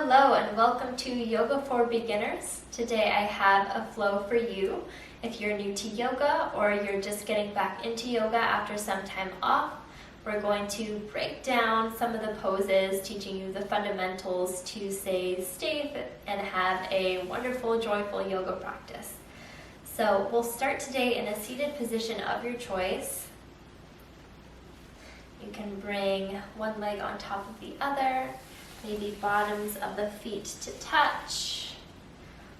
Hello and welcome to Yoga for Beginners. Today I have a flow for you. If you're new to yoga or you're just getting back into yoga after some time off, we're going to break down some of the poses, teaching you the fundamentals to stay safe and have a wonderful, joyful yoga practice. So we'll start today in a seated position of your choice. You can bring one leg on top of the other. Maybe bottoms of the feet to touch,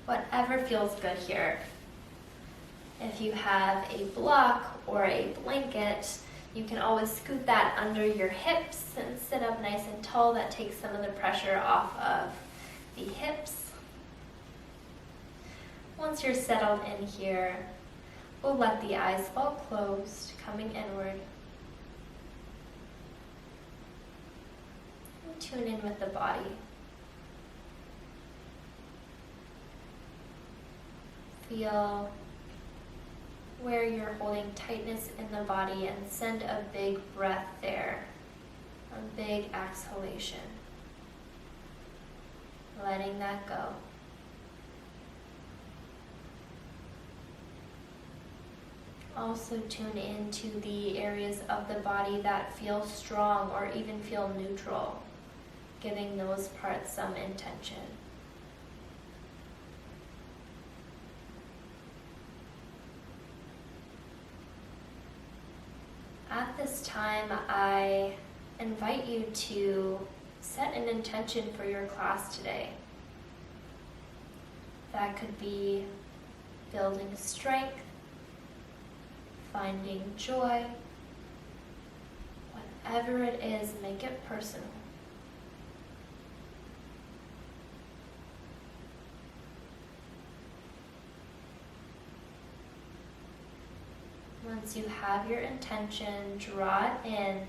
whatever feels good here. If you have a block or a blanket, you can always scoot that under your hips and sit up nice and tall. That takes some of the pressure off of the hips. Once you're settled in here, we'll let the eyes fall closed, coming inward. Tune in with the body. Feel where you're holding tightness in the body and send a big breath there, a big exhalation. Letting that go. Also tune into the areas of the body that feel strong or even feel neutral. Giving those parts some intention. At this time, I invite you to set an intention for your class today. That could be building strength, finding joy, whatever it is, make it personal. Once you have your intention, draw it in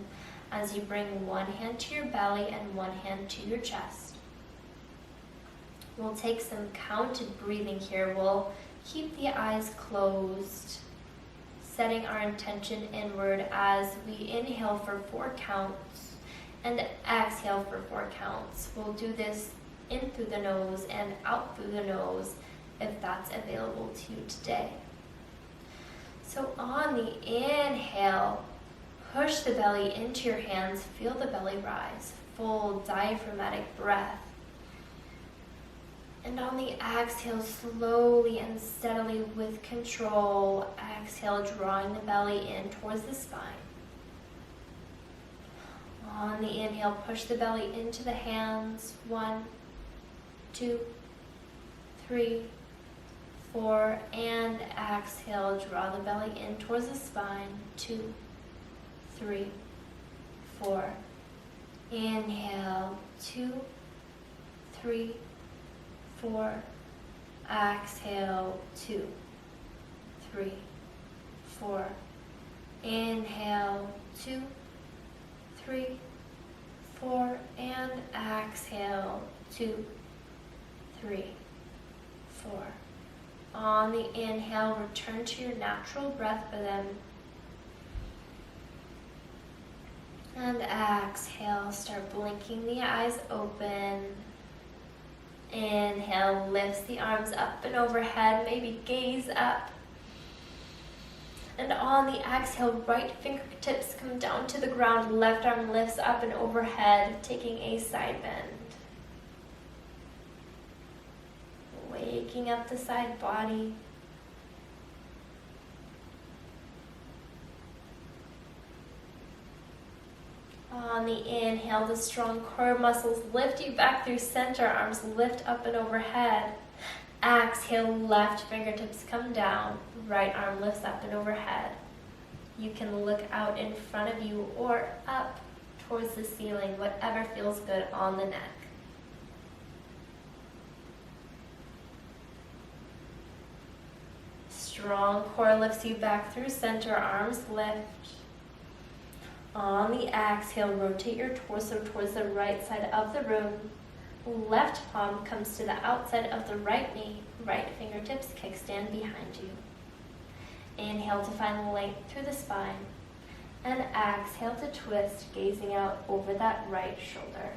as you bring one hand to your belly and one hand to your chest. We'll take some counted breathing here. We'll keep the eyes closed, setting our intention inward as we inhale for 4 counts and exhale for 4 counts. We'll do this in through the nose and out through the nose if that's available to you today. So on the inhale, push the belly into your hands, feel the belly rise, full diaphragmatic breath. And on the exhale, slowly and steadily with control, exhale, drawing the belly in towards the spine. On the inhale, push the belly into the hands, 1, 2, 3, 4, and exhale, draw the belly in towards the spine, 2, 3, 4. Inhale, 2, 3, 4. Exhale, 2, 3, 4. Inhale, 2, 3, 4, and exhale, 2, 3, 4. On the inhale, return to your natural breath rhythm. And exhale, start blinking the eyes open. Inhale, lifts the arms up and overhead, maybe gaze up. And on the exhale, right fingertips come down to the ground, left arm lifts up and overhead, taking a side bend. Waking up the side body. On the inhale, the strong core muscles lift you back through center, arms lift up and overhead. Exhale, left fingertips come down, right arm lifts up and overhead. You can look out in front of you or up towards the ceiling, whatever feels good on the neck. Strong core lifts you back through center, arms lift. On the exhale, rotate your torso towards the right side of the room. Left palm comes to the outside of the right knee. Right fingertips kickstand behind you. Inhale to find length through the spine. And exhale to twist, gazing out over that right shoulder.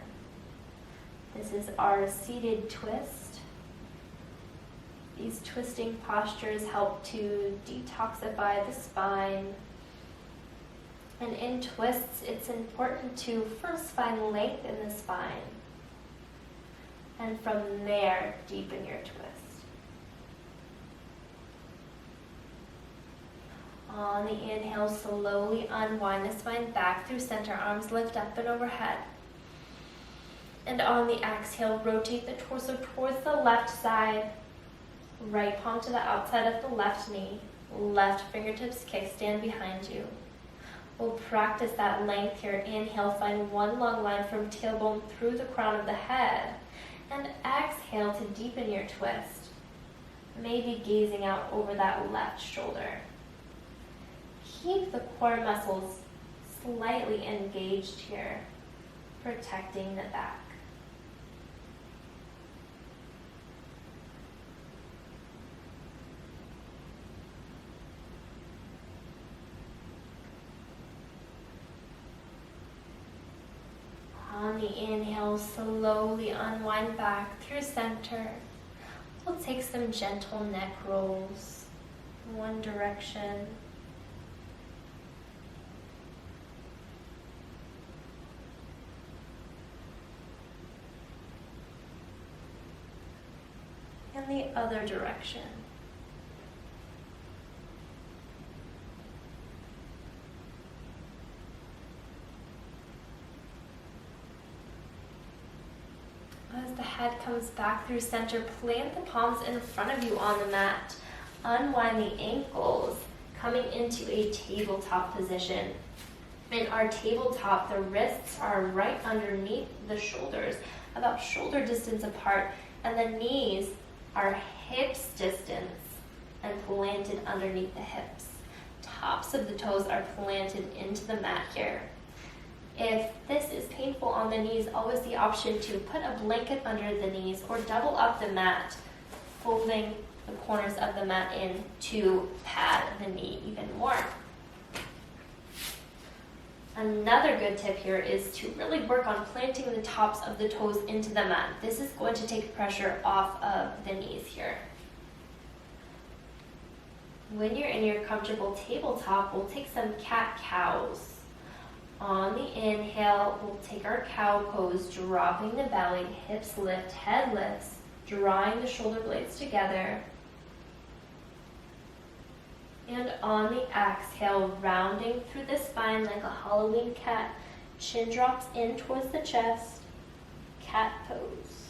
This is our seated twist. These twisting postures help to detoxify the spine. And in twists, it's important to first find length in the spine. And from there, deepen your twist. On the inhale, slowly unwind the spine back through center. Arms lift up and overhead. And on the exhale, rotate the torso towards the left side. Right palm to the outside of the left knee. Left fingertips kickstand behind you. We'll practice that length here. Inhale, find one long line from tailbone through the crown of the head. And exhale to deepen your twist. Maybe gazing out over that left shoulder. Keep the core muscles slightly engaged here, protecting the back. On the inhale, slowly unwind back through center. We'll take some gentle neck rolls in one direction. And the other direction. As the head comes back through center, plant the palms in front of you on the mat. Unwind the ankles, coming into a tabletop position. In our tabletop, the wrists are right underneath the shoulders, about shoulder distance apart, and the knees are hips distance and planted underneath the hips. Tops of the toes are planted into the mat here. If this is painful on the knees, always the option to put a blanket under the knees or double up the mat, folding the corners of the mat in to pad the knee even more. Another good tip here is to really work on planting the tops of the toes into the mat. This is going to take pressure off of the knees here. When you're in your comfortable tabletop, we'll take some cat-cows. On the inhale, we'll take our cow pose, dropping the belly, hips lift, head lifts, drawing the shoulder blades together. And on the exhale, rounding through the spine like a Halloween cat, chin drops in towards the chest, cat pose.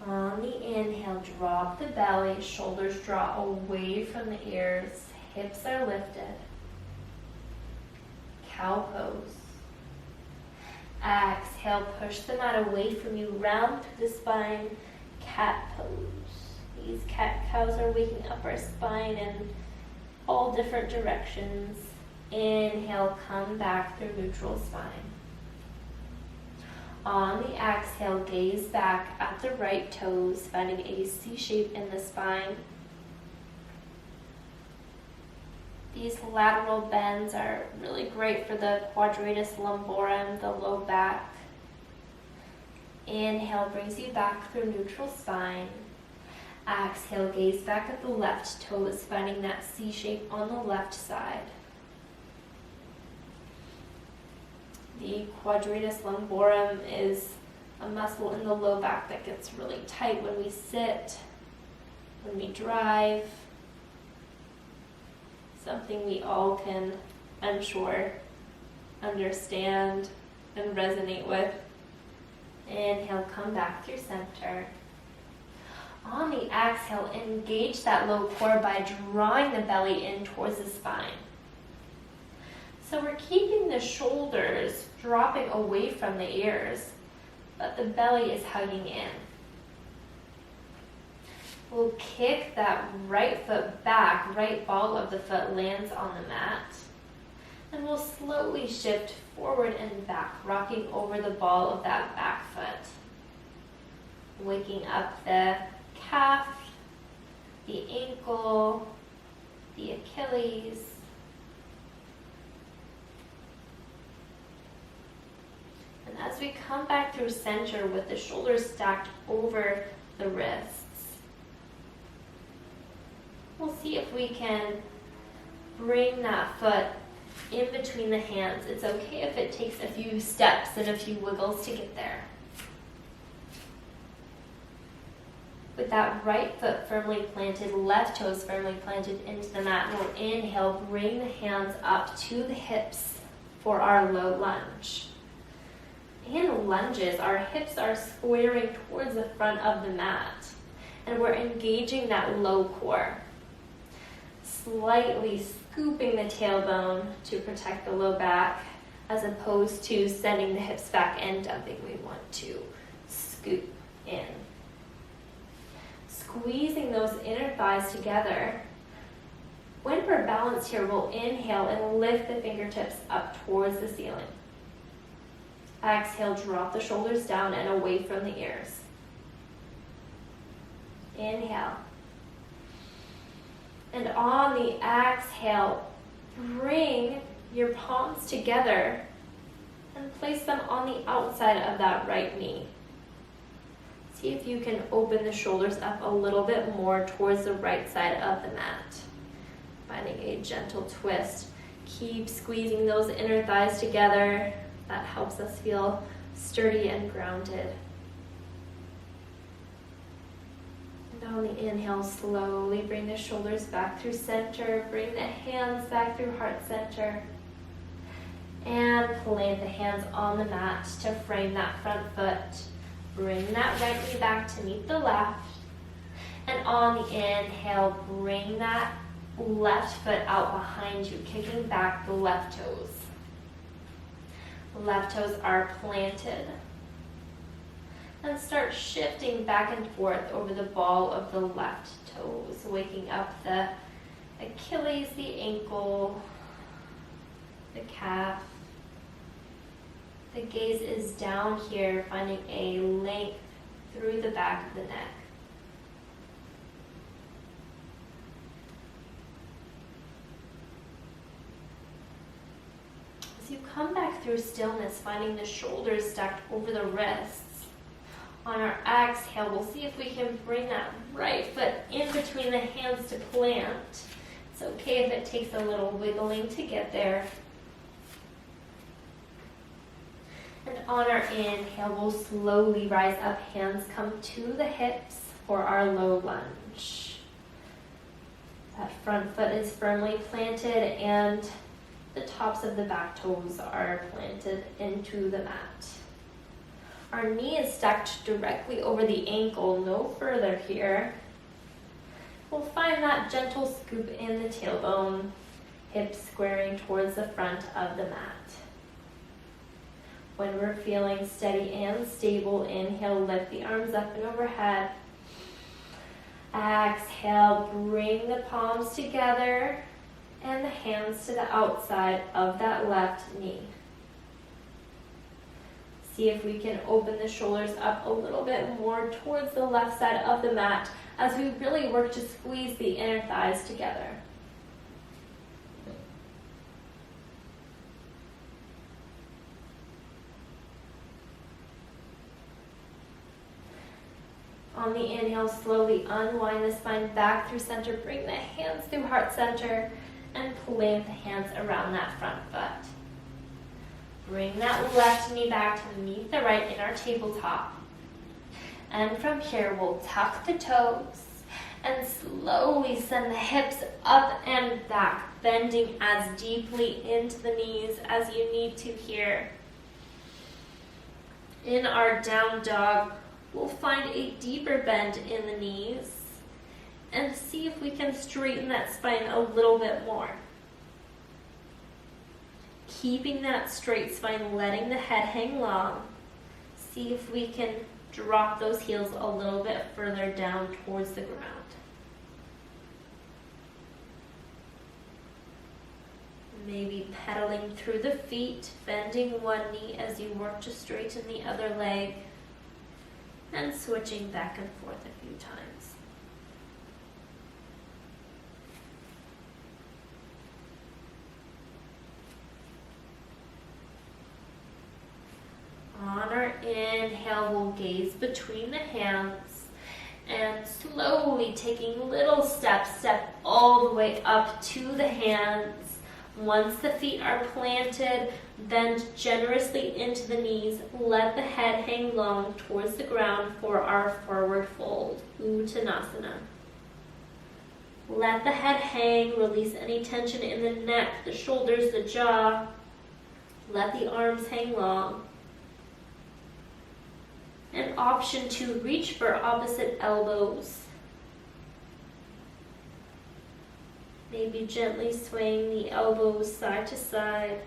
On the inhale, drop the belly, shoulders draw away from the ears, hips are lifted. Cow pose. Exhale, push the mat away from you, round through the spine, cat pose. These cat-cows are waking up our spine in all different directions. Inhale, come back through neutral spine. On the exhale, gaze back at the right toes, finding a C shape in the spine. These lateral bends are really great for the quadratus lumborum, the low back. Inhale brings you back through neutral spine. Exhale, gaze back at the left toes, finding that C shape on the left side. The quadratus lumborum is a muscle in the low back that gets really tight when we sit, when we drive. Something we all can, I'm sure, understand and resonate with. Inhale, come back through center. On the exhale, engage that low core by drawing the belly in towards the spine. So we're keeping the shoulders dropping away from the ears, but the belly is hugging in. We'll kick that right foot back, right ball of the foot lands on the mat. And we'll slowly shift forward and back, rocking over the ball of that back foot. Waking up the calf, the ankle, the Achilles. as we come back through center with the shoulders stacked over the wrists. We'll see if we can bring that foot in between the hands. It's okay if it takes a few steps and a few wiggles to get there. With that right foot firmly planted, left toes firmly planted into the mat, we'll inhale, bring the hands up to the hips for our low lunge. In lunges, our hips are squaring towards the front of the mat, and we're engaging that low core. Slightly scooping the tailbone to protect the low back, as opposed to sending the hips back and dumping. We want to scoop in. Squeezing those inner thighs together. When we're balanced here, we'll inhale and lift the fingertips up towards the ceiling. Exhale, drop the shoulders down and away from the ears. Inhale. And on the exhale, bring your palms together and place them on the outside of that right knee. See if you can open the shoulders up a little bit more towards the right side of the mat. Finding a gentle twist. Keep squeezing those inner thighs together. That helps us feel sturdy and grounded. And on the inhale, slowly bring the shoulders back through center. Bring the hands back through heart center. And plant the hands on the mat to frame that front foot. Bring that right knee back to meet the left. And on the inhale, bring that left foot out behind you, kicking back the left toes. Left toes are planted. And start shifting back and forth over the ball of the left toes, waking up the Achilles, the ankle, the calf. The gaze is down here, finding a length through the back of the neck. As you come back through stillness, finding the shoulders stacked over the wrists. On our exhale, we'll see if we can bring that right foot in between the hands to plant. It's okay if it takes a little wiggling to get there. And on our inhale, we'll slowly rise up, hands come to the hips for our low lunge. That front foot is firmly planted and the tops of the back toes are planted into the mat. Our knee is stacked directly over the ankle, no further here. We'll find that gentle scoop in the tailbone, hips squaring towards the front of the mat. When we're feeling steady and stable, inhale, lift the arms up and overhead. Exhale, bring the palms together and the hands to the outside of that left knee. See if we can open the shoulders up a little bit more towards the left side of the mat as we really work to squeeze the inner thighs together. On the inhale, slowly unwind the spine back through center. Bring the hands through heart center and plant the hands around that front foot. Bring that left knee back to meet the right in our tabletop. And from here, we'll tuck the toes and slowly send the hips up and back, bending as deeply into the knees as you need to here. In our down dog, we'll find a deeper bend in the knees and see if we can straighten that spine a little bit more. Keeping that straight spine, letting the head hang long. See if we can drop those heels a little bit further down towards the ground. Maybe pedaling through the feet, bending one knee as you work to straighten the other leg, and switching back and forth a few times. On inhale, we'll gaze between the hands and slowly taking little steps, step all the way up to the hands. Once the feet are planted, bend generously into the knees. Let the head hang long towards the ground for our forward fold, Uttanasana. Let the head hang, release any tension in the neck, the shoulders, the jaw. Let the arms hang long. An option to reach for opposite elbows. Maybe gently swaying the elbows side to side.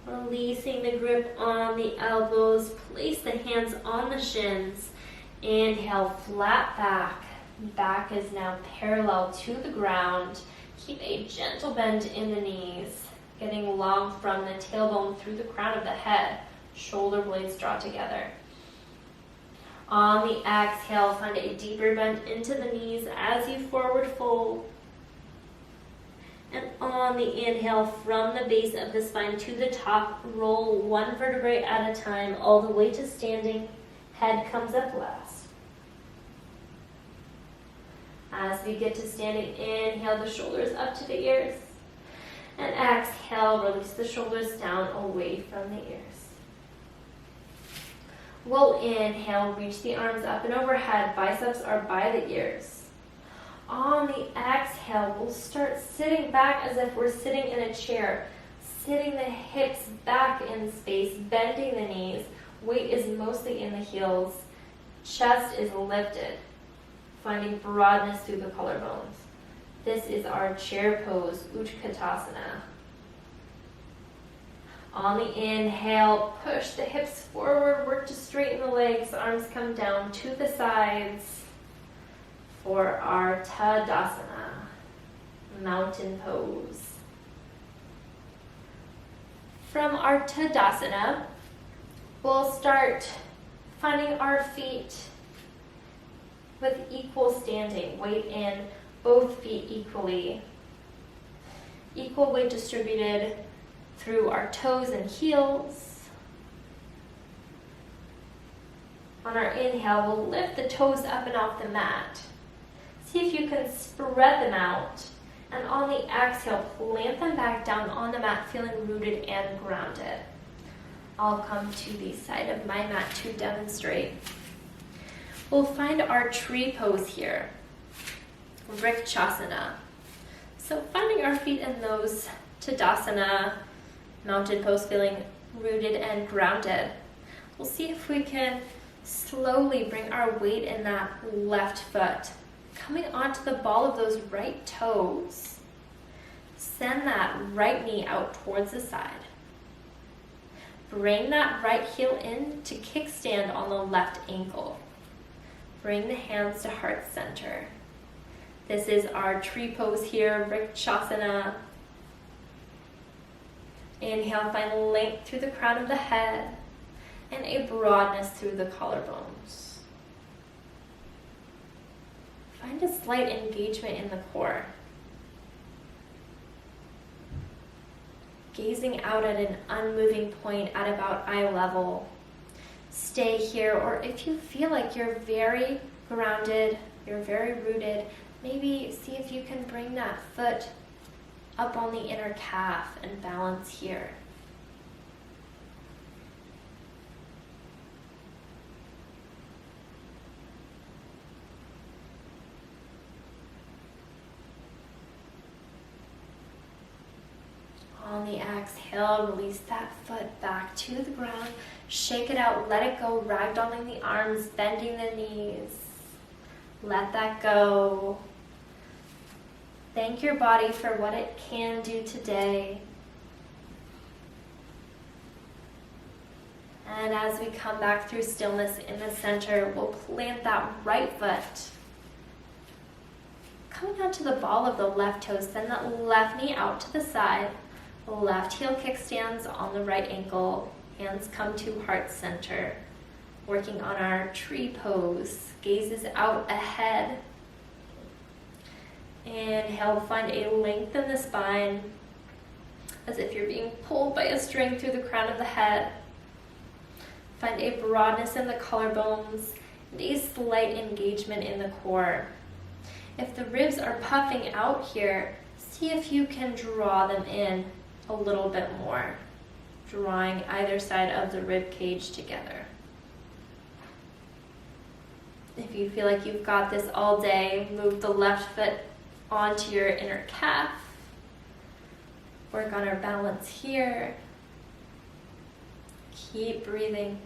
Releasing the grip on the elbows, place the hands on the shins. Inhale, flat back. Back is now parallel to the ground. Keep a gentle bend in the knees, getting long from the tailbone through the crown of the head. Shoulder blades draw together. On the exhale, find a deeper bend into the knees as you forward fold. And on the inhale, from the base of the spine to the top, roll one vertebrae at a time, all the way to standing. Head comes up last. As we get to standing, inhale the shoulders up to the ears. And exhale, release the shoulders down away from the ears. We'll inhale, reach the arms up and overhead. Biceps are by the ears. On the exhale, we'll start sitting back as if we're sitting in a chair. Sitting the hips back in space, bending the knees. Weight is mostly in the heels. Chest is lifted. Finding broadness through the collarbones. This is our chair pose, Uttanasana. On the inhale, push the hips forward, work to straighten the legs. Arms come down to the sides for our Tadasana, mountain pose. From our Tadasana, we'll start finding our feet with equal standing, weight in both feet equally. Equal weight distributed through our toes and heels. On our inhale, we'll lift the toes up and off the mat. See if you can spread them out. And on the exhale, plant them back down on the mat, feeling rooted and grounded. I'll come to the side of my mat to demonstrate. We'll find our tree pose here, Vrikshasana. So finding our feet in those Tadasana, mountain pose, feeling rooted and grounded. We'll see if we can slowly bring our weight in that left foot, coming onto the ball of those right toes. Send that right knee out towards the side. Bring that right heel in to kickstand on the left ankle. Bring the hands to heart center. This is our tree pose here, Vrikshasana. Inhale, find length through the crown of the head and a broadness through the collarbones. Find a slight engagement in the core. Gazing out at an unmoving point at about eye level. Stay here, or if you feel like you're very grounded, you're very rooted, maybe see if you can bring that foot up on the inner calf and balance here. On the exhale, release that foot back to the ground. Shake it out, let it go, ragdolling the arms, bending the knees. Let that go. Thank your body for what it can do today. And as we come back through stillness in the center, we'll plant that right foot. Coming out to the ball of the left toe, send that left knee out to the side. Left heel kickstands on the right ankle. Hands come to heart center. Working on our tree pose. Gazes out ahead. Inhale, find a length in the spine, as if you're being pulled by a string through the crown of the head. Find a broadness in the collarbones and a slight engagement in the core. If the ribs are puffing out here, see if you can draw them in a little bit more, drawing either side of the rib cage together. If you feel like you've got this all day, move the left foot onto your inner calf. Work on our balance here. Keep breathing.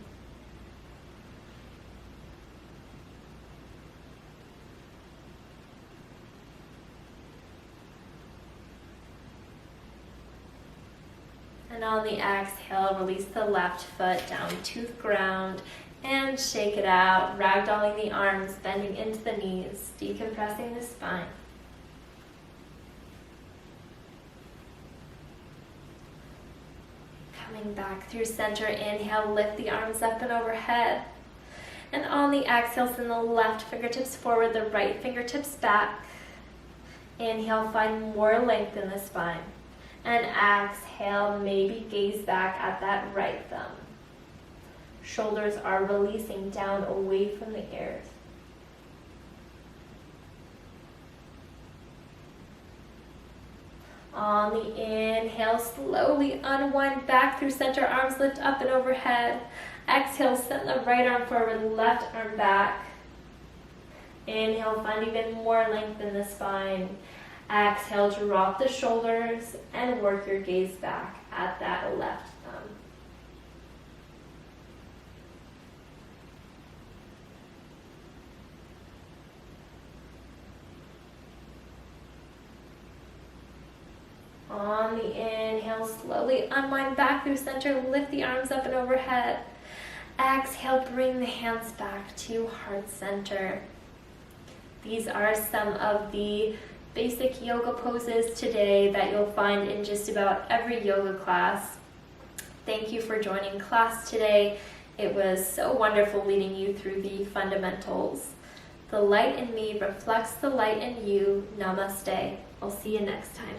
And on the exhale, release the left foot down to the ground and shake it out, ragdolling the arms, bending into the knees, decompressing the spine. Coming back through center, inhale, lift the arms up and overhead. And on the exhale, send the left fingertips forward, the right fingertips back. Inhale, find more length in the spine. And exhale, maybe gaze back at that right thumb. Shoulders are releasing down away from the ears. On the inhale, slowly unwind back through center, arms lift up and overhead. Exhale, send the right arm forward, left arm back. Inhale, find even more length in the spine. Exhale, drop the shoulders and work your gaze back at that left thumb. On the inhale, slowly unwind back through center, lift the arms up and overhead. Exhale, bring the hands back to heart center. These are some of the basic yoga poses today that you'll find in just about every yoga class. Thank you for joining class today. It was so wonderful leading you through the fundamentals. The light in me reflects the light in you. Namaste. I'll see you next time.